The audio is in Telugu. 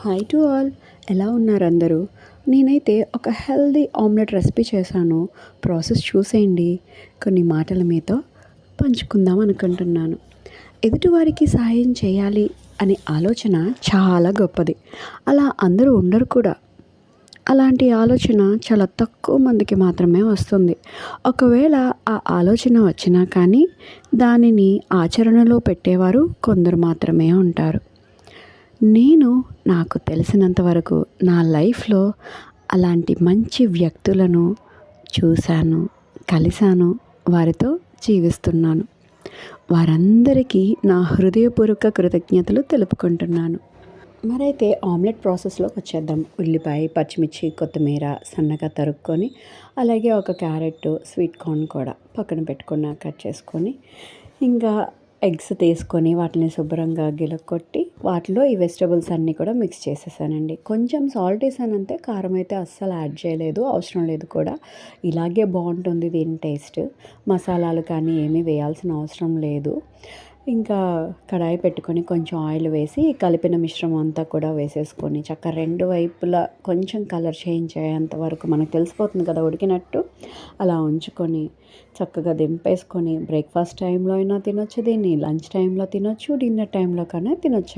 Hi to all. ఎలా ఉన్నారు అందరూ? నేనైతే ఒక హెల్దీ ఆమ్లెట్ రెసిపీ చేశాను. ప్రాసెస్ చూసేయండి. కొన్ని మాటలు మీతో పంచుకుందాం అనుకుంటున్నాను. ఎదుటివారికి సహాయం చేయాలి అనే ఆలోచన చాలా గొప్పది. అలా అందరూ ఉండరు కూడా. అలాంటి ఆలోచన చాలా తక్కువ మందికి మాత్రమే వస్తుంది. ఒకవేళ ఆ ఆలోచన వచ్చినా కానీ దానిని ఆచరణలో పెట్టేవారు కొందరు మాత్రమే ఉంటారు. నేను నాకు తెలిసినంత వరకు నా లైఫ్‌లో అలాంటి మంచి వ్యక్తులను చూశాను, కలిసాను, వారితో జీవిస్తున్నాను. వారందరికీ నా హృదయపూర్వక కృతజ్ఞతలు తెలుపుకుంటున్నాను. మరైతే ఆమ్లెట్ ప్రాసెస్‌లోకి వచ్చేద్దాం. ఉల్లిపాయ, పచ్చిమిర్చి, కొత్తిమీర సన్నగా తరుక్కొని, అలాగే ఒక క్యారెట్, స్వీట్ కార్న్ కూడా పక్కన పెట్టుకున్న కట్ చేసుకొని, ఇంకా ఎగ్స్ తీసుకొని వాటిని శుభ్రంగా గిలక్కొట్టి వాటిలో ఈ వెజిటబుల్స్ అన్నీ కూడా మిక్స్ చేసేసానండి. కొంచెం సాల్ట్ వేసానంతే, కారం అయితే అస్సలు యాడ్ చేయలేదు, అవసరం లేదు కూడా. ఇలాగే బాగుంటుంది దీని టేస్ట్. మసాలాలు కానీ ఏమీ వేయాల్సిన అవసరం లేదు. ఇంకా కడాయి పెట్టుకొని కొంచెం ఆయిల్ వేసి కలిపిన మిశ్రమం అంతా కూడా వేసేసుకొని చక్కగా రెండు వైపులా కొంచెం కలర్ చేంజ్ అయ్యేంత వరకు మనకు తెలిసిపోతుంది కదా ఉడికినట్టు. అలా ఉంచుకొని చక్కగా దింపేసుకొని బ్రేక్ఫాస్ట్ టైంలో అయినా తినొచ్చు, దీన్ని లంచ్ టైంలో తినొచ్చు, డిన్నర్ టైంలో కన్నా తినొచ్చండి.